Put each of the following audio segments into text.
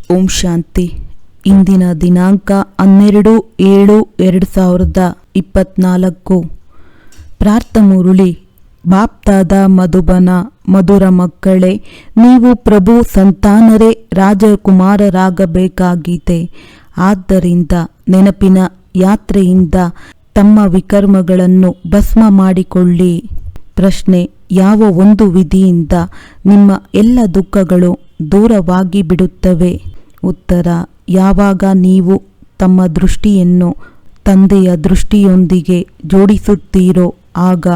ಓಂ ಶಾಂತಿ. ಇಂದಿನ ದಿನಾಂಕ 12/7/2024. ಪ್ರಾರ್ಥಮುರುಳಿ. ಬಾಪ್ತಾದ ಮಧುಬನ. ಮಧುರ ಮಕ್ಕಳೇ, ನೀವು ಪ್ರಭು ಸಂತಾನರೇ ರಾಜಕುಮಾರರಾಗಬೇಕಾಗಿದೆ. ಆದ್ದರಿಂದ ನೆನಪಿನ ಯಾತ್ರೆಯಿಂದ ತಮ್ಮ ವಿಕರ್ಮಗಳನ್ನು ಭಸ್ಮ ಮಾಡಿಕೊಳ್ಳಿ. ಪ್ರಶ್ನೆ: ಯಾವ ಒಂದು ವಿಧಿಯಿಂದ ನಿಮ್ಮ ಎಲ್ಲ ದುಃಖಗಳು ದೂರವಾಗಿ ಬಿಡುತ್ತವೆ? ಉತ್ತರ: ಯಾವಾಗ ನೀವು ತಮ್ಮ ದೃಷ್ಟಿಯನ್ನು ತಂದೆಯ ದೃಷ್ಟಿಯೊಂದಿಗೆ ಜೋಡಿಸುತ್ತೀರೋ ಆಗ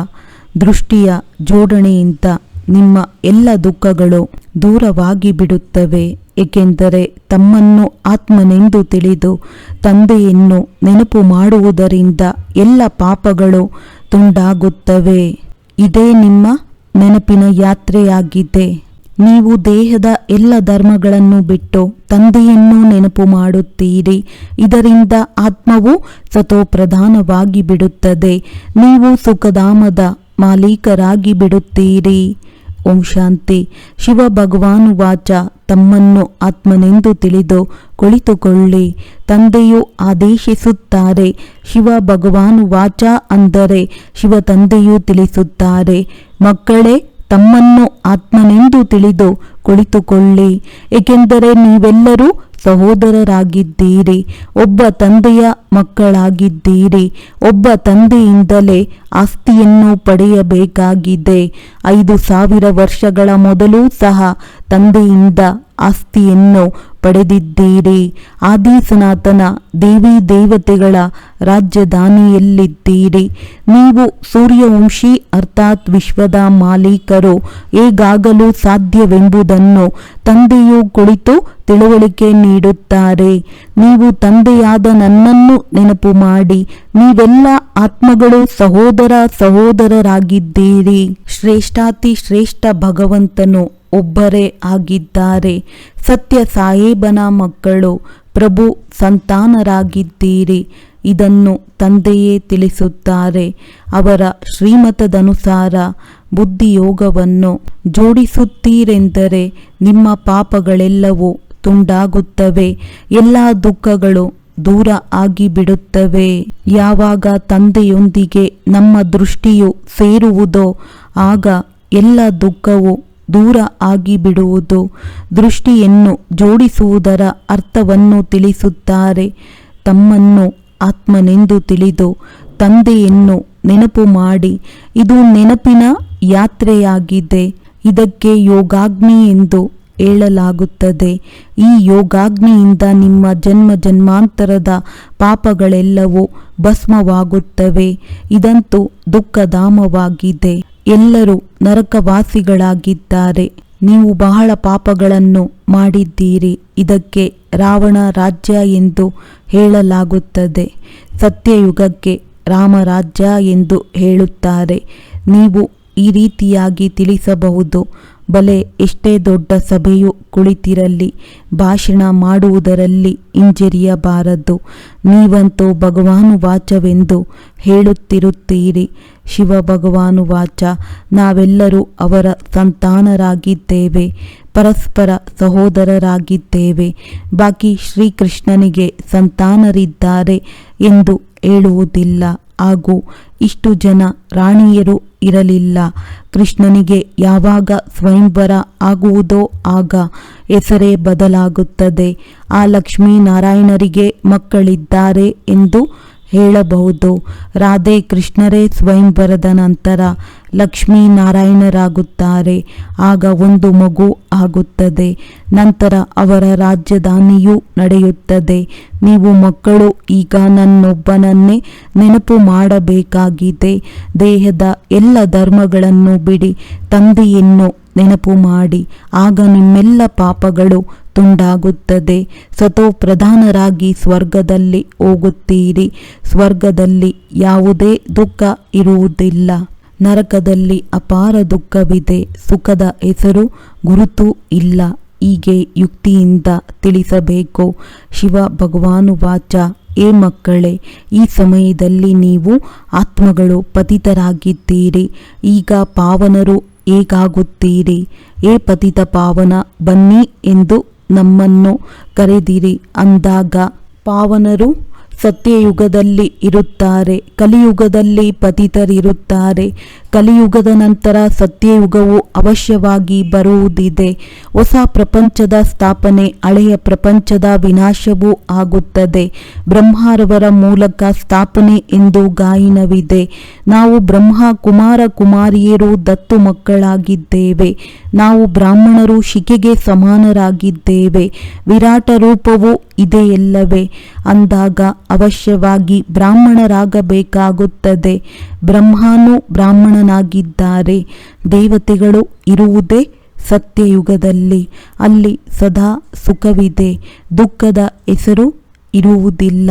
ದೃಷ್ಟಿಯ ಜೋಡಣೆಯಿಂದ ನಿಮ್ಮ ಎಲ್ಲ ದುಃಖಗಳು ದೂರವಾಗಿ ಬಿಡುತ್ತವೆ. ಏಕೆಂದರೆ ತಮ್ಮನ್ನು ಆತ್ಮನೆಂದು ತಿಳಿದು ತಂದೆಯನ್ನು ನೆನಪು ಮಾಡುವುದರಿಂದ ಎಲ್ಲ ಪಾಪಗಳು ತುಂಡಾಗುತ್ತವೆ. ಇದೇ ನಿಮ್ಮ ನೆನಪಿನ ಯಾತ್ರೆಯಾಗಿದೆ. ನೀವು ದೇಹದ ಎಲ್ಲ ಧರ್ಮಗಳನ್ನು ಬಿಟ್ಟು ತಂದೆಯನ್ನು ನೆನಪು ಮಾಡುತ್ತೀರಿ. ಇದರಿಂದ ಆತ್ಮವು ಸತೋಪ್ರಧಾನವಾಗಿ ಬಿಡುತ್ತದೆ. ನೀವು ಸುಖಧಾಮದ ಮಾಲೀಕರಾಗಿ ಬಿಡುತ್ತೀರಿ. ಓಂ ಶಾಂತಿ. ಶಿವ ಭಗವಾನು ವಾಚ: ತಮ್ಮನ್ನು ಆತ್ಮನೆಂದು ತಿಳಿದು ಕುಳಿತುಕೊಳ್ಳಿ. ತಂದೆಯು ಆದೇಶಿಸುತ್ತಾರೆ. ಶಿವ ಭಗವಾನು ವಾಚ ಅಂದರೆ ಶಿವ ತಂದೆಯು ತಿಳಿಸುತ್ತಾರೆ. ಮಕ್ಕಳೇ, ತಮ್ಮನ್ನು ಆತ್ಮನೆಂದು ತಿಳಿದು ಕುಳಿತುಕೊಳ್ಳಿ. ಏಕೆಂದರೆ ನೀವೆಲ್ಲರೂ ಸಹೋದರರಾಗಿದ್ದೀರಿ. ಒಬ್ಬ ತಂದೆಯ ಮಕ್ಕಳಾಗಿದ್ದೀರಿ. ಒಬ್ಬ ತಂದೆಯಿಂದಲೇ ಆಸ್ತಿಯನ್ನು ಪಡೆಯಬೇಕಾಗಿದೆ. 5000 ವರ್ಷಗಳ ಮೊದಲೂ ಸಹ ತಂದೆಯಿಂದ ಆಸ್ತಿಯನ್ನು ಪಡೆದಿದ್ದೀರಿ. ಆದಿ ಸನಾತನ ದೇವಿ ದೇವತೆಗಳ ರಾಜಧಾನಿಯಲ್ಲಿದ್ದೀರಿ. ನೀವು ಸೂರ್ಯವಂಶಿ ಅರ್ಥಾತ್ ವಿಶ್ವದ ಮಾಲೀಕರು ಹೇಗಾಗಲು ಸಾಧ್ಯವೆಂಬುದನ್ನು ತಂದೆಯು ಕುಳಿತು ತಿಳುವಳಿಕೆ ನೀಡುತ್ತಾರೆ. ನೀವು ತಂದೆಯಾದ ನನ್ನನ್ನು ನೆನಪು ಮಾಡಿ. ನೀವೆಲ್ಲ ಆತ್ಮಗಳು ಸಹೋದರರಾಗಿದ್ದೀರಿ. ಶ್ರೇಷ್ಠಾತಿ ಶ್ರೇಷ್ಠ ಭಗವಂತನು ಒಬ್ಬರೇ ಆಗಿದ್ದಾರೆ. ಸತ್ಯ ಸಾಹೇಬನ ಮಕ್ಕಳು ಪ್ರಭು ಸಂತಾನರಾಗಿದ್ದೀರಿ. ಇದನ್ನು ತಂದೆಯೇ ತಿಳಿಸುತ್ತಾರೆ. ಅವರ ಶ್ರೀಮತದನುಸಾರ ಬುದ್ಧಿಯೋಗವನ್ನು ಜೋಡಿಸುತ್ತೀರೆಂದರೆ ನಿಮ್ಮ ಪಾಪಗಳೆಲ್ಲವೂ ತುಂಡಾಗುತ್ತವೆ. ಎಲ್ಲ ದುಃಖಗಳು ದೂರ ಆಗಿಬಿಡುತ್ತವೆ. ಯಾವಾಗ ತಂದೆಯೊಂದಿಗೆ ನಮ್ಮ ದೃಷ್ಟಿಯು ಸೇರುವುದೋ ಆಗ ಎಲ್ಲ ದುಃಖವು ದೂರ ಆಗಿಬಿಡುವುದು. ದೃಷ್ಟಿಯನ್ನು ಜೋಡಿಸುವುದರ ಅರ್ಥವನ್ನು ತಿಳಿಸುತ್ತಾರೆ. ತಮ್ಮನ್ನು ಆತ್ಮನೆಂದು ತಿಳಿದು ತಂದೆಯನ್ನು ನೆನಪು ಮಾಡಿ. ಇದು ನೆನಪಿನ ಯಾತ್ರೆಯಾಗಿದೆ. ಇದಕ್ಕೆ ಯೋಗಾಗ್ನಿ ಎಂದು ಹೇಳಲಾಗುತ್ತದೆ. ಈ ಯೋಗಾಗ್ನಿಯಿಂದ ನಿಮ್ಮ ಜನ್ಮ ಜನ್ಮಾಂತರದ ಪಾಪಗಳೆಲ್ಲವೂ ಭಸ್ಮವಾಗುತ್ತವೆ. ಇದಂತೂ ದುಃಖಧಾಮವಾಗಿದೆ. ಎಲ್ಲರೂ ನರಕವಾಸಿಗಳಾಗಿದ್ದಾರೆ. ನೀವು ಬಹಳ ಪಾಪಗಳನ್ನು ಮಾಡಿದ್ದೀರಿ. ಇದಕ್ಕೆ ರಾವಣ ರಾಜ್ಯ ಎಂದು ಹೇಳಲಾಗುತ್ತದೆ. ಸತ್ಯಯುಗಕ್ಕೆ ರಾಮರಾಜ್ಯ ಎಂದು ಹೇಳುತ್ತಾರೆ. ನೀವು ಈ ರೀತಿಯಾಗಿ ತಿಳಿಸಬಹುದು: ಬಲೆ ಎಷ್ಟೇ ದೊಡ್ಡ ಸಭೆಯು ಕುಳಿತಿರಲಿ, ಭಾಷಣ ಮಾಡುವುದರಲ್ಲಿ ಹಿಂಜರಿಯಬಾರದು. ನೀವಂತೂ ಭಗವಾನು ವಾಚವೆಂದು ಹೇಳುತ್ತಿರುತ್ತೀರಿ. ಶಿವ ಭಗವಾನು ವಾಚ: ನಾವೆಲ್ಲರೂ ಅವರ ಸಂತಾನರಾಗಿದ್ದೇವೆ, ಪರಸ್ಪರ ಸಹೋದರರಾಗಿದ್ದೇವೆ. ಬಾಕಿ ಶ್ರೀಕೃಷ್ಣನಿಗೆ ಸಂತಾನರಿದ್ದಾರೆ ಎಂದು ಹೇಳುವುದಿಲ್ಲ. ಹಾಗೂ ಇಷ್ಟು ಜನ ರಾಣಿಯರು ಇರಲಿಲ್ಲ. ಕೃಷ್ಣನಿಗೆ ಯಾವಾಗ ಸ್ವಯಂವರ ಆಗುವುದೋ ಆಗ ಹೆಸರೇ ಬದಲಾಗುತ್ತದೆ. ಆ ಲಕ್ಷ್ಮೀನಾರಾಯಣರಿಗೆ ಮಕ್ಕಳಿದ್ದಾರೆ ಎಂದು ಹೇಳಬಹುದು. ರಾಧೆ ಕೃಷ್ಣರೇ ಸ್ವಯಂವರದ ನಂತರ ಲಕ್ಷ್ಮೀನಾರಾಯಣರಾಗುತ್ತಾರೆ. ಆಗ ಒಂದು ಮಗು ಆಗುತ್ತದೆ. ನಂತರ ಅವರ ರಾಜಧಾನಿಯೂ ನಡೆಯುತ್ತದೆ. ನೀವು ಮಕ್ಕಳು ಈಗ ನನ್ನೊಬ್ಬನನ್ನೇ ನೆನಪು ಮಾಡಬೇಕಾಗಿದೆ. ದೇಹದ ಎಲ್ಲ ಧರ್ಮಗಳನ್ನು ಬಿಡಿ, ತಂದೆಯನ್ನು ನೆನಪು ಮಾಡಿ. ಆಗ ನಿಮ್ಮೆಲ್ಲ ಪಾಪಗಳು ತುಂಡಾಗುತ್ತದೆ. ಸತೋಪ್ರಧಾನರಾಗಿ ಸ್ವರ್ಗದಲ್ಲಿ ಹೋಗುತ್ತೀರಿ. ಸ್ವರ್ಗದಲ್ಲಿ ಯಾವುದೇ ದುಃಖ ಇರುವುದಿಲ್ಲ. ನರಕದಲ್ಲಿ ಅಪಾರ ದುಃಖವಿದೆ. ಸುಖದ ಹೆಸರು ಗುರುತು ಇಲ್ಲ. ಹೀಗೆ ಯುಕ್ತಿಯಿಂದ ತಿಳಿಸಬೇಕು. ಶಿವ ಭಗವಾನು ವಾಚ: ಏ ಮಕ್ಕಳೇ, ಈ ಸಮಯದಲ್ಲಿ ನೀವು ಆತ್ಮಗಳು ಪತಿತರಾಗಿದ್ದೀರಿ. ಈಗ ಪಾವನರು ಹೇಗಾಗುತ್ತೀರಿ? ಏ ಪತಿತ ಪಾವನ, ಬನ್ನಿ ಎಂದು ನಮ್ಮನ್ನು ಕರೆದಿರಿ ಅಂದಾಗ ಪಾವನರು ಸತ್ಯಯುಗದಲ್ಲಿ ಇರುತ್ತಾರೆ, ಕಲಿಯುಗದಲ್ಲಿ ಪತಿತರಿರುತ್ತಾರೆ. ಕಲಿಯುಗದ ನಂತರ ಸತ್ಯಯುಗವು ಅವಶ್ಯವಾಗಿ ಬರುವುದಿದೆ. ಹೊಸ ಪ್ರಪಂಚದ ಸ್ಥಾಪನೆ, ಹಳೆಯ ಪ್ರಪಂಚದ ವಿನಾಶವೂ ಆಗುತ್ತದೆ. ಬ್ರಹ್ಮರವರ ಮೂಲಕ ಸ್ಥಾಪನೆ ಎಂದು ಗಾಯನವಿದೆ. ನಾವು ಬ್ರಹ್ಮ ಕುಮಾರ ಕುಮಾರಿಯರು ದತ್ತು ಮಕ್ಕಳಾಗಿದ್ದೇವೆ. ನಾವು ಬ್ರಾಹ್ಮಣರು ಶಿಖೆಗೆ ಸಮಾನರಾಗಿದ್ದೇವೆ. ವಿರಾಟ ರೂಪವು ಇದೆಯಲ್ಲವೇ ಅಂದಾಗ ಅವಶ್ಯವಾಗಿ ಬ್ರಾಹ್ಮಣರಾಗಬೇಕಾಗುತ್ತದೆ. ಬ್ರಹ್ಮನು ಬ್ರಾಹ್ಮಣನಾಗಿದ್ದಾರೆ. ದೇವತೆಗಳು ಇರುವುದೇ ಸತ್ಯಯುಗದಲ್ಲಿ. ಅಲ್ಲಿ ಸದಾ ಸುಖವಿದೆ, ದುಃಖದ ಹೆಸರು ಇರುವುದಿಲ್ಲ.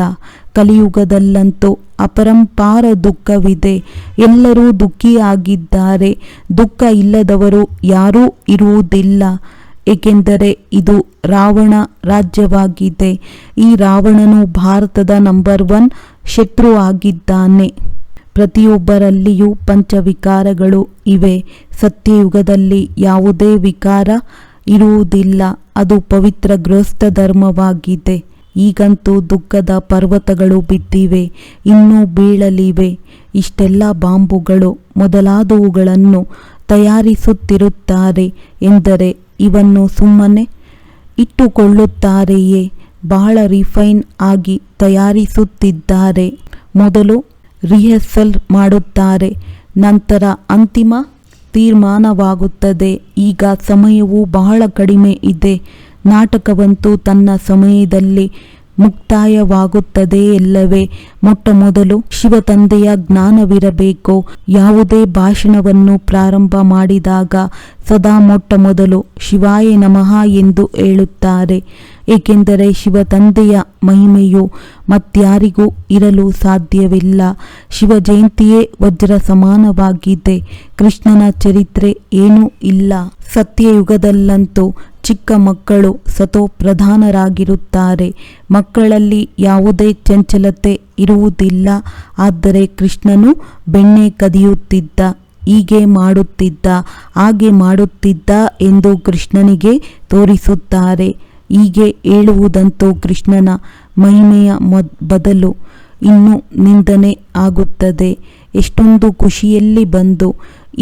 ಕಲಿಯುಗದಲ್ಲಂತೂ ಅಪರಂಪಾರ ದುಃಖವಿದೆ. ಎಲ್ಲರೂ ದುಃಖಿಯಾಗಿದ್ದಾರೆ. ದುಃಖ ಇಲ್ಲದವರು ಯಾರೂ ಇರುವುದಿಲ್ಲ. ಏಕೆಂದರೆ ಇದು ರಾವಣ ರಾಜ್ಯವಾಗಿದೆ. ಈ ರಾವಣನು ಭಾರತದ ನಂಬರ್ 1 ಶತ್ರು ಆಗಿದ್ದಾನೆ. ಪ್ರತಿಯೊಬ್ಬರಲ್ಲಿಯೂ ಪಂಚವಿಕಾರಗಳು ಇವೆ. ಸತ್ಯಯುಗದಲ್ಲಿ ಯಾವುದೇ ವಿಕಾರ ಇರುವುದಿಲ್ಲ. ಅದು ಪವಿತ್ರ ಗೃಹಸ್ಥ ಧರ್ಮವಾಗಿದೆ. ಈಗಂತೂ ದುಃಖದ ಪರ್ವತಗಳು ಬಿದ್ದಿವೆ, ಇನ್ನೂ ಬೀಳಲಿವೆ. ಇಷ್ಟೆಲ್ಲ ಬಾಂಬುಗಳು ಮೊದಲಾದವುಗಳನ್ನು ತಯಾರಿಸುತ್ತಿರುತ್ತಾರೆ ಎಂದರೆ ಇವನ್ನು ಸುಮ್ಮನೆ ಇಟ್ಟುಕೊಳ್ಳುತ್ತಾರೆಯೇ? ಬಹಳ ರಿಫೈನ್ ಆಗಿ ತಯಾರಿಸುತ್ತಿದ್ದಾರೆ. ಮೊದಲು ರಿಹರ್ಸಲ್ ಮಾಡುತ್ತಾರೆ, ನಂತರ ಅಂತಿಮ ತೀರ್ಮಾನವಾಗುತ್ತದೆ. ಈಗ ಸಮಯವು ಬಹಳ ಕಡಿಮೆ ಇದೆ. ನಾಟಕವಂತೂ ತನ್ನ ಸಮಯದಲ್ಲಿ ಮುಕ್ತಾಯವಾಗುತ್ತದೆ ಎಲ್ಲವೇ. ಮೊಟ್ಟ ಮೊದಲು ಶಿವ ತಂದೆಯ ಜ್ಞಾನವಿರಬೇಕು. ಯಾವುದೇ ಭಾಷಣವನ್ನು ಪ್ರಾರಂಭ ಮಾಡಿದಾಗ ಸದಾ ಮೊಟ್ಟ ಮೊದಲು ಶಿವಾಯ ನಮಃ ಎಂದು ಹೇಳುತ್ತಾರೆ. ಏಕೆಂದರೆ ಶಿವ ತಂದೆಯ ಮಹಿಮೆಯು ಮತ್ಯಾರಿಗೂ ಇರಲು ಸಾಧ್ಯವಿಲ್ಲ. ಶಿವ ಜಯಂತಿಯೇ ವಜ್ರ ಸಮಾನವಾಗಿದೆ. ಕೃಷ್ಣನ ಚರಿತ್ರೆ ಏನೂ ಇಲ್ಲ. ಸತ್ಯಯುಗದಲ್ಲಂತೂ ಚಿಕ್ಕ ಮಕ್ಕಳು ಸತೋಪ್ರಧಾನರಾಗಿರುತ್ತಾರೆ. ಮಕ್ಕಳಲ್ಲಿ ಯಾವುದೇ ಚಂಚಲತೆ ಇರುವುದಿಲ್ಲ. ಆದರೆ ಕೃಷ್ಣನು ಬೆಣ್ಣೆ ಕದಿಯುತ್ತಿದ್ದ, ಹೀಗೆ ಮಾಡುತ್ತಿದ್ದ, ಹಾಗೆ ಮಾಡುತ್ತಿದ್ದ ಎಂದು ಕೃಷ್ಣನಿಗೆ ತೋರಿಸುತ್ತಾರೆ. ಹೀಗೆ ಹೇಳುವುದಂತೂ ಕೃಷ್ಣನ ಮಹಿಮೆಯ ಬದಲು ಇನ್ನೂ ನಿಂದನೆ ಆಗುತ್ತದೆ. ಎಷ್ಟೊಂದು ಖುಷಿಯಲ್ಲಿ ಬಂದು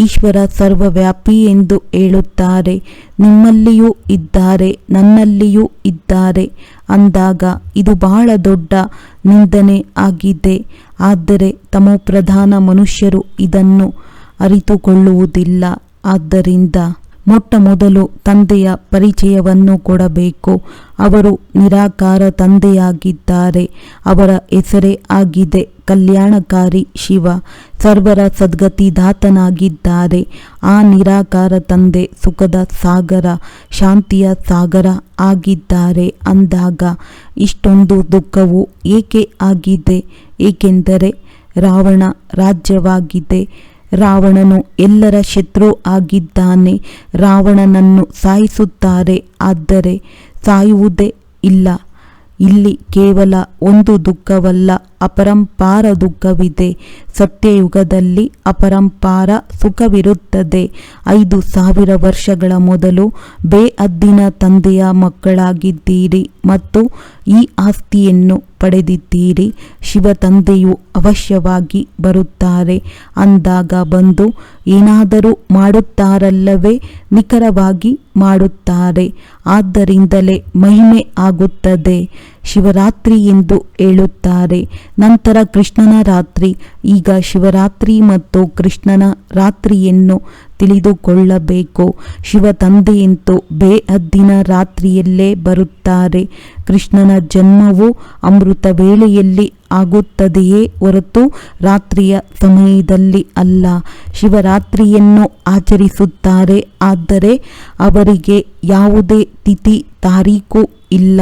ಈಶ್ವರ ಸರ್ವವ್ಯಾಪಿ ಎಂದು ಹೇಳುತ್ತಾರೆ. ನಿಮ್ಮಲ್ಲಿಯೂ ಇದ್ದಾರೆ, ನನ್ನಲ್ಲಿಯೂ ಇದ್ದಾರೆ ಅಂದಾಗ ಇದು ಬಹಳ ದೊಡ್ಡ ನಿಂದನೆ ಆಗಿದೆ. ಆದರೆ ತಮೋಪ್ರಧಾನ ಮನುಷ್ಯರು ಇದನ್ನು ಅರಿತುಕೊಳ್ಳುವುದಿಲ್ಲ. ಆದ್ದರಿಂದ ಮೊಟ್ಟ ಮೊದಲು ತಂದೆಯ ಪರಿಚಯವನ್ನು ಕೊಡಬೇಕು. ಅವರು ನಿರಾಕಾರ ತಂದೆಯಾಗಿದ್ದಾರೆ. ಅವರ ಹೆಸರೇ ಆಗಿದೆ ಕಲ್ಯಾಣಕಾರಿ ಶಿವ. ಸರ್ವರ ಸದ್ಗತಿದಾತನಾಗಿದ್ದಾರೆ. ಆ ನಿರಾಕಾರ ತಂದೆ ಸುಖದ ಸಾಗರ, ಶಾಂತಿಯ ಸಾಗರ ಆಗಿದ್ದಾರೆ ಅಂದಾಗ ಇಷ್ಟೊಂದು ದುಃಖವು ಏಕೆ ಆಗಿದೆ? ಏಕೆಂದರೆ ರಾವಣ ರಾಜ್ಯವಾಗಿದೆ. ರಾವಣನು ಎಲ್ಲರ ಶತ್ರು ಆಗಿದ್ದಾನೆ. ರಾವಣನನ್ನು ಸಾಯಿಸುತ್ತಾರೆ, ಆದರೆ ಸಾಯುವುದೇ ಇಲ್ಲ. ಇಲ್ಲಿ ಕೇವಲ ಒಂದು ದುಃಖವಲ್ಲ, ಅಪರಂಪಾರ ದುಃಖವಿದೆ. ಸತ್ಯಯುಗದಲ್ಲಿ ಅಪರಂಪಾರ ಸುಖವಿರುತ್ತದೆ. 5000 ವರ್ಷಗಳ ಮೊದಲು ಬೇಅದ್ದಿನ ತಂದೆಯ ಮಕ್ಕಳಾಗಿದ್ದೀರಿ ಮತ್ತು ಈ ಆಸ್ತಿಯನ್ನು ಪಡೆದಿದ್ದೀರಿ. ಶಿವ ತಂದೆಯು ಅವಶ್ಯವಾಗಿ ಬರುತ್ತಾರೆ ಅಂದಾಗ ಬಂದು ಏನಾದರೂ ಮಾಡುತ್ತಾರಲ್ಲವೇ? ನಿಖರವಾಗಿ ಮಾಡುತ್ತಾರೆ. ಆದ್ದರಿಂದಲೇ ಮಹಿಮೆ ಆಗುತ್ತದೆ. ಶಿವರಾತ್ರಿ ಎಂದು ಹೇಳುತ್ತಾರೆ, ನಂತರ ಕೃಷ್ಣನ ರಾತ್ರಿ. ಈಗ ಶಿವರಾತ್ರಿ ಮತ್ತು ಕೃಷ್ಣನ ರಾತ್ರಿಯನ್ನು ತಿಳಿದುಕೊಳ್ಳಬೇಕು. ಶಿವ ತಂದೆಯಂತೂ ಬೇಹದ್ದಿನ ರಾತ್ರಿಯಲ್ಲೇ ಬರುತ್ತಾರೆ. ಕೃಷ್ಣನ ಜನ್ಮವು ಅಮೃತ ವೇಳೆಯಲ್ಲಿ ಆಗುತ್ತದೆಯೇ ಹೊರತು ರಾತ್ರಿಯ ಸಮಯದಲ್ಲಿ ಅಲ್ಲ. ಶಿವರಾತ್ರಿಯನ್ನು ಆಚರಿಸುತ್ತಾರೆ, ಆದರೆ ಅವರಿಗೆ ಯಾವುದೇ ತಿಥಿ ತಾರೀಕು ಇಲ್ಲ.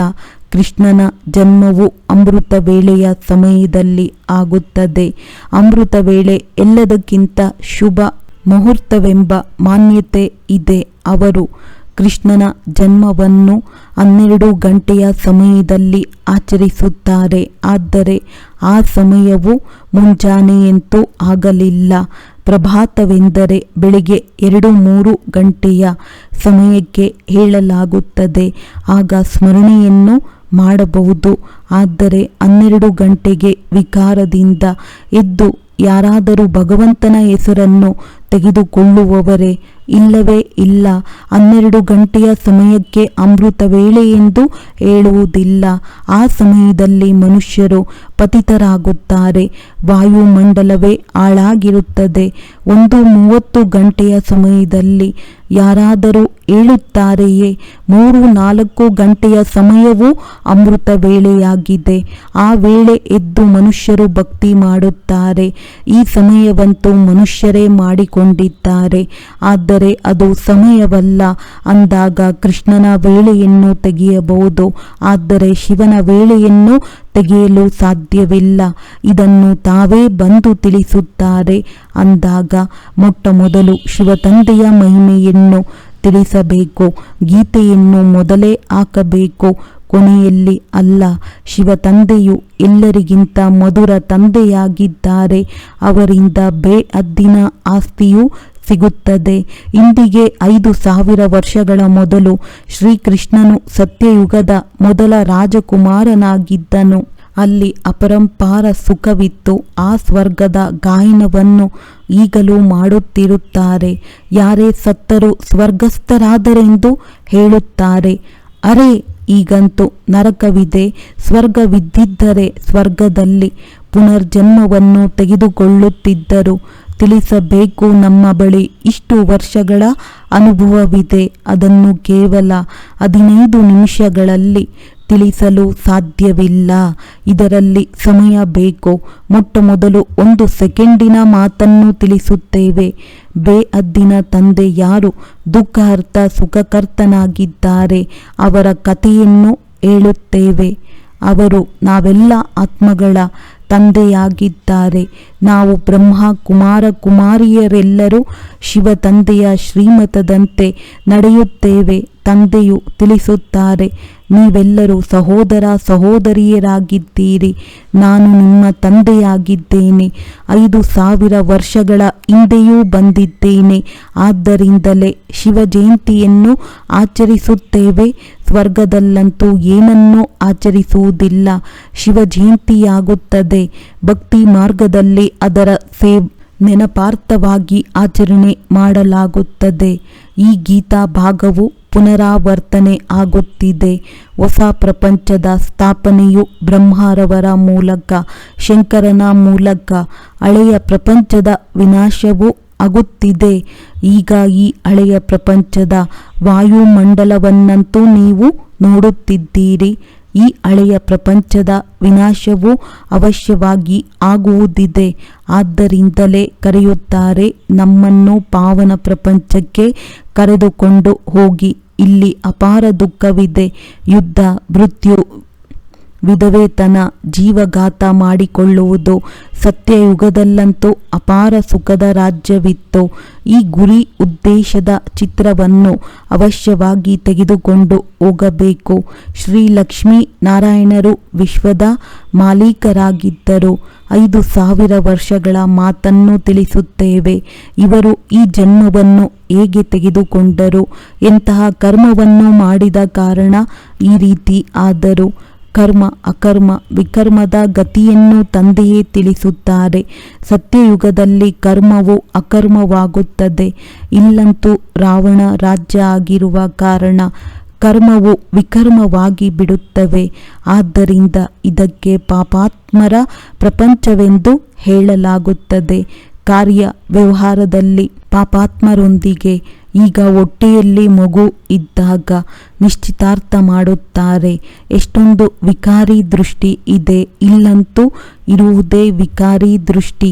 ಕೃಷ್ಣನ ಜನ್ಮವು ಅಮೃತ ವೇಳೆಯ ಸಮಯದಲ್ಲಿ ಆಗುತ್ತದೆ. ಅಮೃತ ವೇಳೆ ಎಲ್ಲದಕ್ಕಿಂತ ಶುಭ ಮುಹೂರ್ತವೆಂಬ ಮಾನ್ಯತೆ ಇದೆ. ಅವರು ಕೃಷ್ಣನ ಜನ್ಮವನ್ನು 12 ಗಂಟೆಯ ಸಮಯದಲ್ಲಿ ಆಚರಿಸುತ್ತಾರೆ. ಆದರೆ ಆ ಸಮಯವು ಮುಂಜಾನೆಯಂತೂ ಆಗಲಿಲ್ಲ. ಪ್ರಭಾತವೆಂದರೆ ಬೆಳಿಗ್ಗೆ 2-3 ಗಂಟೆಯ ಸಮಯಕ್ಕೆ ಹೇಳಲಾಗುತ್ತದೆ. ಆಗ ಸ್ಮರಣೆಯನ್ನು ಮಾಡಬಹುದು. ಆದರೆ 12 ಗಂಟೆಗೆ ವಿಕಾರದಿಂದ ಎದ್ದು ಯಾರಾದರೂ ಭಗವಂತನ ಹೆಸರನ್ನು ತೆಗೆದುಕೊಳ್ಳುವವರೇ? ಇಲ್ಲವೇ ಇಲ್ಲ. 12 ಗಂಟೆಯ ಸಮಯಕ್ಕೆ ಅಮೃತ ವೇಳೆ ಎಂದು ಹೇಳುವುದಿಲ್ಲ. ಆ ಸಮಯದಲ್ಲಿ ಮನುಷ್ಯರು ಪತಿತರಾಗುತ್ತಾರೆ. ವಾಯುಮಂಡಲವೇ ಹಾಳಾಗಿರುತ್ತದೆ. 1:30 ಗಂಟೆಯ ಸಮಯದಲ್ಲಿ ಯಾರಾದರೂ ಹೇಳುತ್ತಾರೆಯೇ? 3-4 ಗಂಟೆಯ ಸಮಯವೂ ಅಮೃತ ವೇಳೆಯಾಗಿದೆ. ಆ ವೇಳೆ ಎದ್ದು ಮನುಷ್ಯರು ಭಕ್ತಿ ಮಾಡುತ್ತಾರೆ. ಈ ಸಮಯವಂತೂ ಮನುಷ್ಯರೇ ಮಾಡಿಕೊಂಡಿದ್ದಾರೆ. ಆದರೆ ಅದು ಸಮಯವಲ್ಲ ಅಂದಾಗ ಕೃಷ್ಣನ ವೇಳೆಯನ್ನು ತೆಗೆಯಬಹುದು. ಆದರೆ ಶಿವನ ವೇಳೆಯನ್ನು ತೆಗೆಯಲು ಸಾಧ್ಯವಿಲ್ಲ. ಇದನ್ನು ತಾವೇ ಬಂದು ತಿಳಿಸುತ್ತಾರೆ ಅಂದಾಗ ಮೊಟ್ಟಮೊದಲು ಶಿವತಂದೆಯ ಮಹಿಮೆಯನ್ನು ತಿಳಿಸಬೇಕು. ಗೀತೆಯನ್ನು ಮೊದಲೇ ಹಾಕಬೇಕು, ಕೊನೆಯಲ್ಲಿ ಅಲ್ಲ. ಶಿವತಂದೆಯು ಎಲ್ಲರಿಗಿಂತ ಮಧುರ ತಂದೆಯಾಗಿದ್ದಾರೆ. ಅವರಿಂದ ಬೇಹದ್ದಿನ ಆಸ್ತಿಯು ಸಿಗುತ್ತದೆ. ಇಂದಿಗೆ 5000 ವರ್ಷಗಳ ಮೊದಲು ಶ್ರೀಕೃಷ್ಣನು ಸತ್ಯಯುಗದ ಮೊದಲ ರಾಜಕುಮಾರನಾಗಿದ್ದನು. ಅಲ್ಲಿ ಅಪರಂಪಾರ ಸುಖವಿತ್ತು. ಆ ಸ್ವರ್ಗದ ಗಾಯನವನ್ನು ಈಗಲೂ ಮಾಡುತ್ತಿರುತ್ತಾರೆ. ಯಾರೇ ಸತ್ತರೂ ಸ್ವರ್ಗಸ್ಥರಾದರೆಂದು ಹೇಳುತ್ತಾರೆ. ಅರೆ, ಈಗಂತೂ ನರಕವಿದೆ. ಸ್ವರ್ಗವಿದ್ದಿದ್ದರೆ ಸ್ವರ್ಗದಲ್ಲಿ ಪುನರ್ಜನ್ಮವನ್ನು ತೆಗೆದುಕೊಳ್ಳುತ್ತಿದ್ದರು. ತಿಳಿಸಬೇಕು, ನಮ್ಮ ಬಳಿ ಇಷ್ಟು ವರ್ಷಗಳ ಅನುಭವವಿದೆ. ಅದನ್ನು ಕೇವಲ 15 ನಿಮಿಷಗಳಲ್ಲಿ ತಿಳಿಸಲು ಸಾಧ್ಯವಿಲ್ಲ. ಇದರಲ್ಲಿ ಸಮಯ ಬೇಕು. ಮೊಟ್ಟಮೊದಲು 1 ಸೆಕೆಂಡಿನ ಮಾತನ್ನು ತಿಳಿಸುತ್ತೇವೆ. ಬೇಹದ್ದಿನ ತಂದೆ ಯಾರು? ದುಃಖಹರ್ತ ಸುಖಕರ್ತನಾಗಿದ್ದಾರೆ. ಅವರ ಕಥೆಯನ್ನು ಹೇಳುತ್ತೇವೆ. ಅವರು ನಾವೆಲ್ಲ ಆತ್ಮಗಳ ತಂದೆಯಾಗಿದ್ದಾರೆ. ನಾವು ಬ್ರಹ್ಮ ಕುಮಾರ ಕುಮಾರಿಯರೆಲ್ಲರೂ ಶಿವ ತಂದೆಯ ಶ್ರೀಮತದಂತೆ ನಡೆಯುತ್ತೇವೆ. ತಂದೆಯು ತಿಳಿಸುತ್ತಾರೆ, ನೀವೆಲ್ಲರೂ ಸಹೋದರ ಸಹೋದರಿಯರಾಗಿದ್ದೀರಿ. ನಾನು ನಿಮ್ಮ ತಂದೆಯಾಗಿದ್ದೇನೆ. 5000 ವರ್ಷಗಳ ಹಿಂದೆಯೂ ಬಂದಿದ್ದೇನೆ. ಆದ್ದರಿಂದಲೇ ಶಿವ ಜಯಂತಿಯನ್ನು ಆಚರಿಸುತ್ತೇವೆ. ಸ್ವರ್ಗದಲ್ಲಂತೂ ಏನನ್ನೂ ಆಚರಿಸುವುದಿಲ್ಲ. ಶಿವ ಜಯಂತಿಯಾಗುತ್ತದೆ. ಭಕ್ತಿ ಮಾರ್ಗದಲ್ಲಿ ಅದರ ನೆನಪಾರ್ಥವಾಗಿ ಆಚರಣೆ ಮಾಡಲಾಗುತ್ತದೆ. ಈ ಗೀತಾ ಭಾಗವು ಪುನರಾವರ್ತನೆ ಆಗುತ್ತಿದೆ. ಹೊಸ ಪ್ರಪಂಚದ ಸ್ಥಾಪನೆಯು ಬ್ರಹ್ಮರವರ ಮೂಲಕ, ಶಂಕರನ ಮೂಲಕ. ಹಳೆಯ ಪ್ರಪಂಚದ ವಿನಾಶವು ಆಗುತ್ತಿದೆ. ಈಗ ಈ ಹಳೆಯ ಪ್ರಪಂಚದ ವಾಯುಮಂಡಲವನ್ನಂತೂ ನೀವು ನೋಡುತ್ತಿದ್ದೀರಿ. ಈ ಹಳೆಯ ಪ್ರಪಂಚದ ವಿನಾಶವು ಅವಶ್ಯವಾಗಿ ಆಗುವುದಿದೆ. ಆದ್ದರಿಂದಲೇ ಕರೆಯುತ್ತಾರೆ, ನಮ್ಮನ್ನು ಪಾವನ ಪ್ರಪಂಚಕ್ಕೆ ಕರೆದುಕೊಂಡು ಹೋಗಿ. ಇಲ್ಲಿ ಅಪಾರ ದುಃಖವಿದೆ. ಯುದ್ಧ, ಮೃತ್ಯು, ವಿಧವೆತನ, ಜೀವಘಾತ ಮಾಡಿಕೊಳ್ಳುವುದು. ಸತ್ಯಯುಗದಲ್ಲಂತೂ ಅಪಾರ ಸುಖದ ರಾಜ್ಯವಿತ್ತು. ಈ ಗುರಿ ಉದ್ದೇಶದ ಚಿತ್ರವನ್ನು ಅವಶ್ಯವಾಗಿ ತೆಗೆದುಕೊಂಡು ಹೋಗಬೇಕು. ಶ್ರೀ ಲಕ್ಷ್ಮೀ ನಾರಾಯಣರು ವಿಶ್ವದ ಮಾಲೀಕರಾಗಿದ್ದರು. 5000 ವರ್ಷಗಳ ಮಾತನ್ನು ತಿಳಿಸುತ್ತೇವೆ. ಇವರು ಈ ಜನ್ಮವನ್ನು ಹೇಗೆ ತೆಗೆದುಕೊಂಡರು? ಎಂತಹ ಕರ್ಮವನ್ನು ಮಾಡಿದ ಕಾರಣ ಈ ರೀತಿ ಆದರು? ಕರ್ಮ ಅಕರ್ಮ ವಿಕರ್ಮದ ಗತಿಯನ್ನು ತಂದೆಯೇ ತಿಳಿಸುತ್ತಾರೆ. ಸತ್ಯಯುಗದಲ್ಲಿ ಕರ್ಮವು ಅಕರ್ಮವಾಗುತ್ತದೆ. ಇಲ್ಲಂತೂ ರಾವಣ ರಾಜ್ಯ ಆಗಿರುವ ಕಾರಣ ಕರ್ಮವು ವಿಕರ್ಮವಾಗಿ ಬಿಡುತ್ತವೆ. ಆದ್ದರಿಂದ ಇದಕ್ಕೆ ಪಾಪಾತ್ಮರ ಪ್ರಪಂಚವೆಂದು ಹೇಳಲಾಗುತ್ತದೆ. ಕಾರ್ಯ ವ್ಯವಹಾರದಲ್ಲಿ ಪಾಪಾತ್ಮರೊಂದಿಗೆ ಈಗ ಹೊಟ್ಟೆಯಲ್ಲಿ ಮಗು ಇದ್ದಾಗ ನಿಶ್ಚಿತಾರ್ಥ ಮಾಡುತ್ತಾರೆ. ಎಷ್ಟೊಂದು ವಿಕಾರಿ ದೃಷ್ಟಿ ಇದೆ. ಇಲ್ಲಂತೂ ಇರುವುದೇ ವಿಕಾರಿ ದೃಷ್ಟಿ.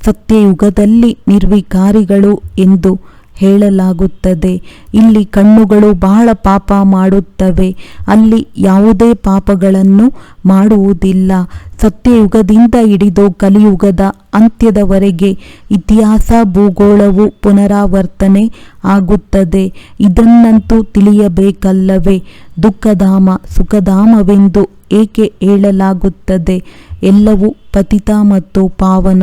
ಸತ್ಯಯುಗದಲ್ಲಿ ನಿರ್ವಿಕಾರಿಗಳು ಎಂದು ಹೇಳಲಾಗುತ್ತದೆ. ಇಲ್ಲಿ ಕಣ್ಣುಗಳು ಬಹಳ ಪಾಪ ಮಾಡುತ್ತವೆ. ಅಲ್ಲಿ ಯಾವುದೇ ಪಾಪಗಳನ್ನು ಮಾಡುವುದಿಲ್ಲ. ಸತ್ಯಯುಗದಿಂದ ಹಿಡಿದು ಕಲಿಯುಗದ ಅಂತ್ಯದವರೆಗೆ ಇತಿಹಾಸ ಭೂಗೋಳವು ಪುನರಾವರ್ತನೆ ಆಗುತ್ತದೆ. ಇದನ್ನಂತೂ ತಿಳಿಯಬೇಕಲ್ಲವೇ? ದುಃಖಧಾಮ ಸುಖಧಾಮವೆಂದು ಏಕೆ ಹೇಳಲಾಗುತ್ತದೆ? ಎಲ್ಲವೂ ಪತಿತ ಮತ್ತು ಪಾವನ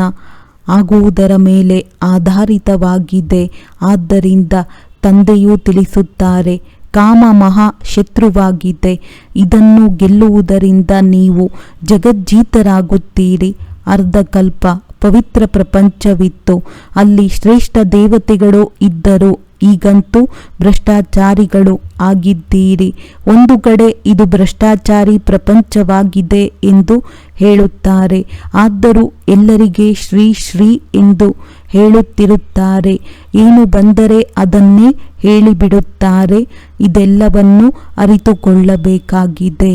ಆಗುವುದರ ಮೇಲೆ ಆಧಾರಿತವಾಗಿದೆ. ಆದ್ದರಿಂದ ತಂದೆಯೂ ತಿಳಿಸುತ್ತಾರೆ, ಕಾಮ ಮಹಾ ಶತ್ರುವಾಗಿದೆ. ಇದನ್ನು ಗೆಲ್ಲುವುದರಿಂದ ನೀವು ಜಗಜ್ಜೀತರಾಗುತ್ತೀರಿ. ಅರ್ಧಕಲ್ಪ ಪವಿತ್ರ ಪ್ರಪಂಚವಿತ್ತು, ಅಲ್ಲಿ ಶ್ರೇಷ್ಠ ದೇವತೆಗಳು ಇದ್ದರು. ಈಗಂತೂ ಭ್ರಷ್ಟಾಚಾರಿಗಳು ಆಗಿದ್ದೀರಿ. ಒಂದು ಕಡೆ ಇದು ಭ್ರಷ್ಟಾಚಾರಿ ಪ್ರಪಂಚವಾಗಿದೆ ಎಂದು ಹೇಳುತ್ತಾರೆ, ಆದರೂ ಎಲ್ಲರಿಗೆ ಶ್ರೀ ಶ್ರೀ ಎಂದು ಹೇಳುತ್ತಿರುತ್ತಾರೆ. ಏನು ಬಂದರೆ ಅದನ್ನೇ ಹೇಳಿಬಿಡುತ್ತಾರೆ. ಇದೆಲ್ಲವನ್ನು ಅರಿತುಕೊಳ್ಳಬೇಕಾಗಿದೆ.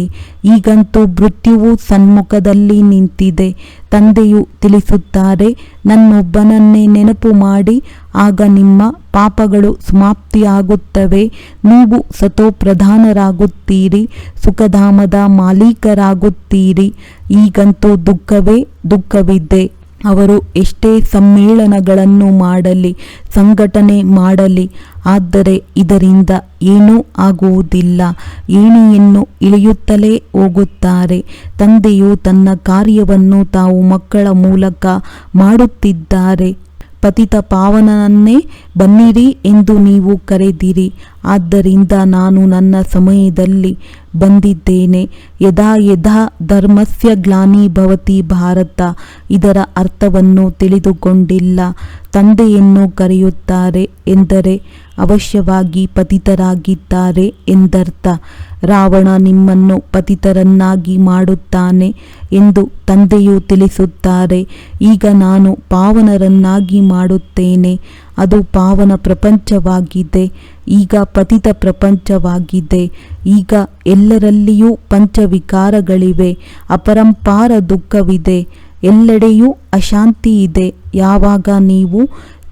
ಈಗಂತೂ ಮೃತ್ಯುವು ಸನ್ಮುಖದಲ್ಲಿ ನಿಂತಿದೆ. ತಂದೆಯು ತಿಳಿಸುತ್ತಾರೆ, ನನ್ನೊಬ್ಬನನ್ನೇ ನೆನಪು ಮಾಡಿ, ಆಗ ನಿಮ್ಮ ಪಾಪಗಳು ಸಮಾಪ್ತಿಯಾಗುತ್ತವೆ. ನೀವು ಸತೋಪ್ರಧಾನರಾಗುತ್ತೀರಿ, ಸುಖಧಾಮದ ಮಾಲೀಕರಾಗುತ್ತೀರಿ. ಈಗಂತೂ ದುಃಖವೇ ದುಃಖವಿದೆ. ಅವರು ಎಷ್ಟೇ ಸಮ್ಮೇಳನಗಳನ್ನು ಮಾಡಲಿ, ಸಂಘಟನೆ ಮಾಡಲಿ, ಆದರೆ ಇದರಿಂದ ಏನೂ ಆಗುವುದಿಲ್ಲ. ಏಣಿಯನ್ನು ಇಳಿಯುತ್ತಲೇ ಹೋಗುತ್ತಾರೆ. ತಂದೆಯು ತನ್ನ ಕಾರ್ಯವನ್ನು ತಾವು ಮಕ್ಕಳ ಮೂಲಕ ಮಾಡುತ್ತಿದ್ದಾರೆ. ಪತಿತ ಪಾವನನನ್ನೇ ಬನ್ನಿರಿ ಎಂದು ನೀವು ಕರೆದಿರಿ. ಆದ್ದರಿಂದ ನಾನು ನನ್ನ ಸಮಯದಲ್ಲಿ ಬಂದಿದ್ದೇನೆ. ಯದಾ ಯದಾ ಧರ್ಮಸ್ಯ ಗ್ಲಾನಿರ್ಭವತಿ ಭಾರತ. ಇದರ ಅರ್ಥವನ್ನು ತಿಳಿದುಕೊಂಡಿಲ್ಲ. ತಂದೆಯನ್ನು ಕರೆಯುತ್ತಾರೆ ಎಂದರೆ ಅವಶ್ಯವಾಗಿ ಪತಿತರಾಗಿದ್ದಾರೆ ಎಂದರ್ಥ. ರಾವಣ ನಿಮ್ಮನ್ನು ಪತಿತರನ್ನಾಗಿ ಮಾಡುತ್ತಾನೆ ಎಂದು ತಂದೆಯು ತಿಳಿಸುತ್ತಾರೆ. ಈಗ ನಾನು ಪಾವನರನ್ನಾಗಿ ಮಾಡುತ್ತೇನೆ. ಅದು ಪಾವನ ಪ್ರಪಂಚವಾಗಿದೆ, ಈಗ ಪತಿತ ಪ್ರಪಂಚವಾಗಿದೆ. ಈಗ ಎಲ್ಲರಲ್ಲಿಯೂ ಪಂಚವಿಕಾರಗಳಿವೆ. ಅಪರಂಪಾರ ದುಃಖವಿದೆ. ಎಲ್ಲೆಡೆಯೂ ಅಶಾಂತಿ ಇದೆ. ಯಾವಾಗ ನೀವು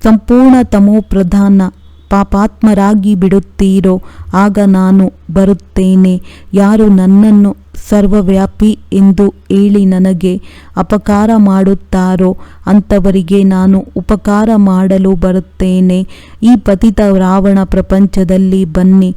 ಸಂಪೂರ್ಣ ತಮೋಪ್ರಧಾನ ಪಾಪಾತ್ಮರಾಗಿ ಬಿಡುತ್ತೀರೋ ಆಗ ನಾನು ಬರುತ್ತೇನೆ. ಯಾರು ನನ್ನನ್ನು ಸರ್ವವ್ಯಾಪಿ ಎಂದು ಹೇಳಿ ನನಗೆ ಅಪಕಾರ ಮಾಡುತ್ತಾರೋ ಅಂಥವರಿಗೆ ನಾನು ಉಪಕಾರ ಮಾಡಲು ಬರುತ್ತೇನೆ. ಈ ಪತಿತ ರಾವಣ ಪ್ರಪಂಚದಲ್ಲಿ ಬನ್ನಿ,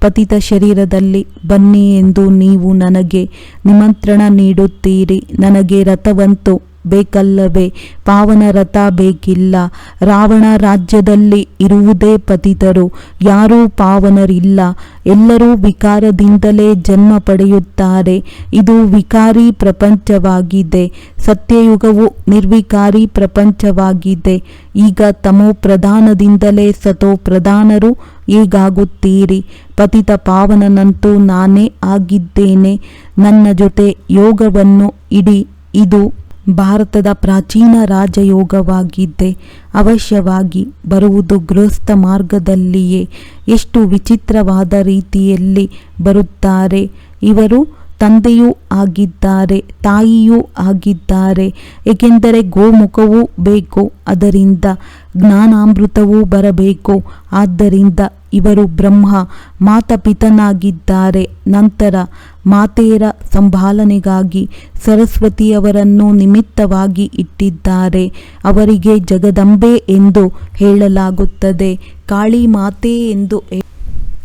ಪತಿತ ಶರೀರದಲ್ಲಿ ಬನ್ನಿ ಎಂದು ನೀವು ನನಗೆ ನಿಮಂತ್ರಣ ನೀಡುತ್ತೀರಿ. ನನಗೆ ರಥವಂತೂ ಬೇಕಲ್ಲವೇ? ಪಾವನ ರಥ ಬೇಕಿಲ್ಲ. ರಾವಣ ರಾಜ್ಯದಲ್ಲಿ ಇರುವುದೇ ಪತಿತರು, ಯಾರೂ ಪಾವನರಿಲ್ಲ. ಎಲ್ಲರೂ ವಿಕಾರದಿಂದಲೇ ಜನ್ಮ ಪಡೆಯುತ್ತಾರೆ. ಇದು ವಿಕಾರಿ ಪ್ರಪಂಚವಾಗಿದೆ. ಸತ್ಯಯುಗವು ನಿರ್ವಿಕಾರಿ ಪ್ರಪಂಚವಾಗಿದೆ. ಈಗ ತಮೋಪ್ರಧಾನದಿಂದಲೇ ಸತೋಪ್ರಧಾನರು ಹೇಗಾಗುತ್ತೀರಿ? ಪತಿತ ಪಾವನನಂತೂ ನಾನೇ ಆಗಿದ್ದೇನೆ. ನನ್ನ ಜೊತೆ ಯೋಗವನ್ನು ಇಡಿ. ಇದು ಭಾರತದ ಪ್ರಾಚೀನ ರಾಜಯೋಗವಾಗಿದ್ದೆ. ಅವಶ್ಯವಾಗಿ ಬರುವುದು ಗೃಹಸ್ಥ ಮಾರ್ಗದಲ್ಲಿಯೇ. ಎಷ್ಟು ವಿಚಿತ್ರವಾದ ರೀತಿಯಲ್ಲಿ ಬರುತ್ತಾರೆ ಇವರು. ತಂದೆಯೂ ಆಗಿದ್ದಾರೆ, ತಾಯಿಯೂ ಆಗಿದ್ದಾರೆ. ಏಕೆಂದರೆ ಗೋಮುಖವೂ ಬೇಕು, ಅದರಿಂದ ಜ್ಞಾನಾಮೃತವೂ ಬರಬೇಕು. ಆದ್ದರಿಂದ ಇವರು ಬ್ರಹ್ಮ ಮಾತಪಿತನಾಗಿದ್ದಾರೆ. ನಂತರ ಮಾತೆಯರ ಸಂಭಾಲನೆಗಾಗಿ ಸರಸ್ವತಿಯವರನ್ನು ನಿಮಿತ್ತವಾಗಿ ಇಟ್ಟಿದ್ದಾರೆ. ಅವರಿಗೆ ಜಗದಂಬೆ ಎಂದು ಹೇಳಲಾಗುತ್ತದೆ, ಕಾಳಿ ಮಾತೆ ಎಂದು.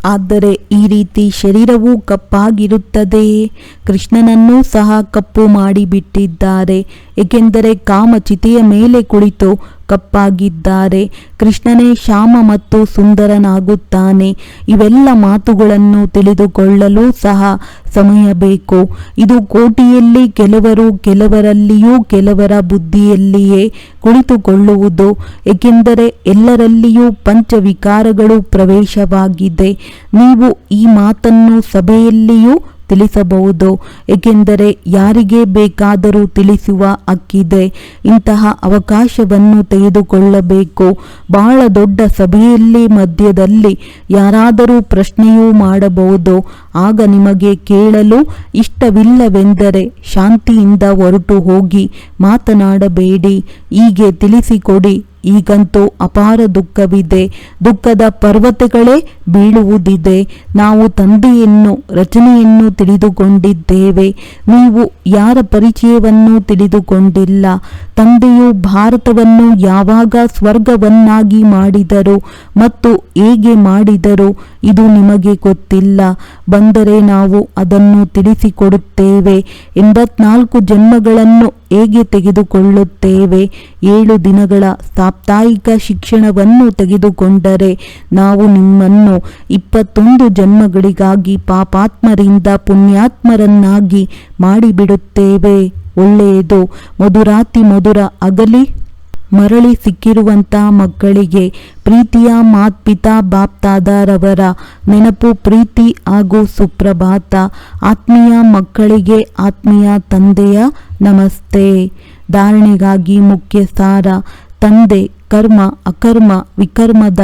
ಆದರೆ ಈ ರೀತಿ ಶರೀರವೂ ಕಪ್ಪಾಗಿರುತ್ತದೆಯೇ? ಕೃಷ್ಣನನ್ನೂ ಸಹ ಕಪ್ಪು ಮಾಡಿಬಿಟ್ಟಿದ್ದಾರೆ. ಏಕೆಂದರೆ ಕಾಮಚಿತೆಯ ಮೇಲೆ ಕುಳಿತು ಕಪ್ಪಾಗಿದ್ದಾರೆ. ಕೃಷ್ಣನೇ ಶ್ಯಾಮ ಮತ್ತು ಸುಂದರನಾಗುತ್ತಾನೆ. ಇವೆಲ್ಲ ಮಾತುಗಳನ್ನು ತಿಳಿದುಕೊಳ್ಳಲು ಸಹ ಸಮಯ ಬೇಕು. ಇದು ಕೋಟಿಯಲ್ಲಿ ಕೆಲವರು, ಕೆಲವರಲ್ಲಿಯೂ ಕೆಲವರ ಬುದ್ಧಿಯಲ್ಲಿಯೇ ಕುಳಿತುಕೊಳ್ಳುವುದು. ಏಕೆಂದರೆ ಎಲ್ಲರಲ್ಲಿಯೂ ಪಂಚವಿಕಾರಗಳು ಪ್ರವೇಶವಾಗಿದೆ. ನೀವು ಈ ಮಾತನ್ನು ಸಭೆಯಲ್ಲಿಯೂ ತಿಳಿಸಬಹುದು. ಏಕೆಂದರೆ ಯಾರಿಗೆ ಬೇಕಾದರೂ ತಿಳಿಸುವ ಹಕ್ಕಿದೆ. ಇಂತಹ ಅವಕಾಶವನ್ನು ತೆಗೆದುಕೊಳ್ಳಬೇಕು. ಬಹಳ ದೊಡ್ಡ ಸಭೆಯಲ್ಲಿ ಮಧ್ಯದಲ್ಲಿ ಯಾರಾದರೂ ಪ್ರಶ್ನೆಯೂ ಮಾಡಬಹುದು. ಆಗ ನಿಮಗೆ ಕೇಳಲು ಇಷ್ಟವಿಲ್ಲವೆಂದರೆ ಶಾಂತಿಯಿಂದ ಹೊರಟು ಹೋಗಿ ಮಾತನಾಡಬೇಡಿ. ಹೀಗೆ ತಿಳಿಸಿಕೊಡಿ. ಈಗಂತೂ ಅಪಾರ ದುಃಖವಿದೆ. ದುಃಖದ ಪರ್ವತಗಳೇ ಬೀಳುವುದಿದೆ. ನಾವು ತಂದೆಯನ್ನು ರಚನೆಯನ್ನು ತಿಳಿದುಕೊಂಡಿದ್ದೇವೆ, ನೀವು ಯಾರ ಪರಿಚಯವನ್ನು ತಿಳಿದುಕೊಂಡಿಲ್ಲ. ತಂದೆಯು ಭಾರತವನ್ನು ಯಾವಾಗ ಸ್ವರ್ಗವನ್ನಾಗಿ ಮಾಡಿದರು ಮತ್ತು ಹೇಗೆ ಮಾಡಿದರು ಇದು ನಿಮಗೆ ಗೊತ್ತಿಲ್ಲ. ಬಂದರೆ ನಾವು ಅದನ್ನು ತಿಳಿಸಿಕೊಡುತ್ತೇವೆ. 84 ಜನ್ಮಗಳನ್ನು ಹೇಗೆ ತೆಗೆದುಕೊಳ್ಳುತ್ತೇವೆ? 7 ದಿನಗಳ ಸಾಪ್ತಾಹಿಕ ಶಿಕ್ಷಣವನ್ನು ತೆಗೆದುಕೊಂಡರೆ ನಾವು ನಿಮ್ಮನ್ನು 21 ಜನ್ಮಗಳಿಗಾಗಿ ಪಾಪಾತ್ಮರಿಂದ ಪುಣ್ಯಾತ್ಮರನ್ನಾಗಿ ಮಾಡಿಬಿಡುತ್ತೇವೆ. ಒಳ್ಳೆಯದು. ಮಧುರಾತಿ ಮಧುರ ಅಗಲಿ ಮರಳಿ ಸಿಕ್ಕಿರುವಂತಹ ಮಕ್ಕಳಿಗೆ ಪ್ರೀತಿಯ ಮಾತ್ಪಿತಾ ಬಾಪ್ತಾದರವರ ನೆನಪು, ಪ್ರೀತಿ ಹಾಗೂ ಸುಪ್ರಭಾತ. ಆತ್ಮೀಯ ಮಕ್ಕಳಿಗೆ ಆತ್ಮೀಯ ತಂದೆಯ ನಮಸ್ತೆ. ಧಾರಣೆಗಾಗಿ ಮುಖ್ಯ ಸಾರ. ತಂದೆ ಕರ್ಮ ಅಕರ್ಮ ವಿಕರ್ಮದ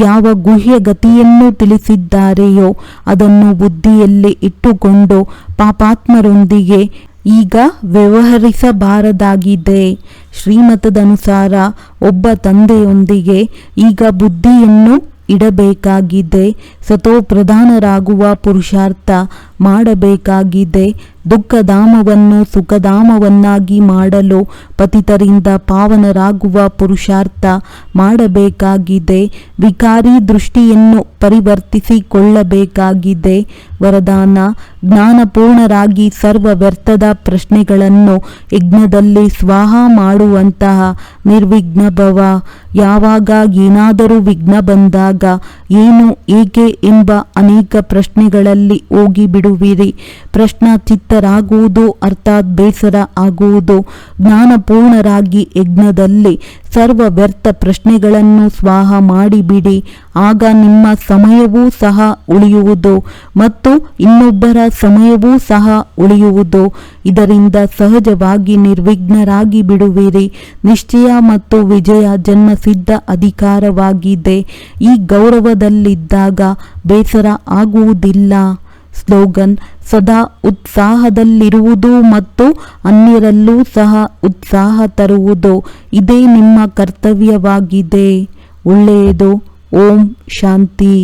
ಯಾವ ಗುಹ್ಯ ಗತಿಯನ್ನು ತಿಳಿಸಿದ್ದಾರೆಯೋ ಅದನ್ನು ಬುದ್ಧಿಯಲ್ಲಿ ಇಟ್ಟುಕೊಂಡು ಪಾಪಾತ್ಮರೊಂದಿಗೆ ಈಗ ವ್ಯವಹರಿಸಬಾರದಾಗಿದೆ. ಶ್ರೀಮತದನುಸಾರ ಒಬ್ಬ ತಂದೆಯೊಂದಿಗೆ ಈಗ ಬುದ್ಧಿಯನ್ನು ಇಡಬೇಕಾಗಿದೆ. ಸತೋಪ್ರಧಾನರಾಗುವ ಪುರುಷಾರ್ಥ ಮಾಡಬೇಕಾಗಿದೆ. ದುಃಖಧಾಮವನ್ನು ಸುಖಧಾಮವನ್ನಾಗಿ ಮಾಡಲು ಪತಿತರಿಂದ ಪಾವನರಾಗುವ ಪುರುಷಾರ್ಥ ಮಾಡಬೇಕಾಗಿದೆ. ವಿಕಾರಿ ದೃಷ್ಟಿಯನ್ನು ಪರಿವರ್ತಿಸಿಕೊಳ್ಳಬೇಕಾಗಿದೆ. ವರದಾನ: ಜ್ಞಾನಪೂರ್ಣರಾಗಿ ಸರ್ವ ವ್ಯರ್ಥದ ಪ್ರಶ್ನೆಗಳನ್ನು ಯಜ್ಞದಲ್ಲಿ ಸ್ವಾಹ ಮಾಡುವಂತಹ ನಿರ್ವಿಘ್ನ ಭವ. ಯಾವಾಗ ಏನಾದರೂ ವಿಘ್ನ ಬಂದಾಗ ಏನು ಏಕೆ ಎಂಬ ಅನೇಕ ಪ್ರಶ್ನೆಗಳಲ್ಲಿ ಹೋಗಿ ಬಿಡುವಿರಿ. ಪ್ರಶ್ನಾಚಿತ್ತರಾಗುವುದು ಅರ್ಥಾತ್ ಬೇಸರ ಆಗುವುದು. ಜ್ಞಾನಪೂರ್ಣರಾಗಿ ಯಜ್ಞದಲ್ಲಿ ಸರ್ವ ವ್ಯರ್ಥ ಪ್ರಶ್ನೆಗಳನ್ನು ಸ್ವಾಹ ಮಾಡಿಬಿಡಿ. ಆಗ ನಿಮ್ಮ ಸಮಯವೂ ಸಹ ಉಳಿಯುವುದು ಮತ್ತು ಇನ್ನೊಬ್ಬರ ಸಮಯವೂ ಸಹ ಉಳಿಯುವುದು. ಇದರಿಂದ ಸಹಜವಾಗಿ ನಿರ್ವಿಘ್ನರಾಗಿ ಬಿಡುವಿರಿ. ನಿಶ್ಚಯ ಮತ್ತು ವಿಜಯ ಜನ್ಮಸಿದ್ಧ ಅಧಿಕಾರವಾಗಿದೆ. ಈ ಗೌರವದಲ್ಲಿದ್ದಾಗ ಬೇಸರ ಆಗುವುದಿಲ್ಲ. ಸ್ಲೋಗನ್: ಸದಾ ಉತ್ಸಾಹದಲ್ಲಿರುವುದು ಮತ್ತು ಅನ್ಯರಲ್ಲೂ ಸಹ ಉತ್ಸಾಹ ತರುವುದು ಇದೇ ನಿಮ್ಮ ಕರ್ತವ್ಯವಾಗಿದೆ. ಒಳ್ಳೆಯದು. ಓಂ ಶಾಂತಿ.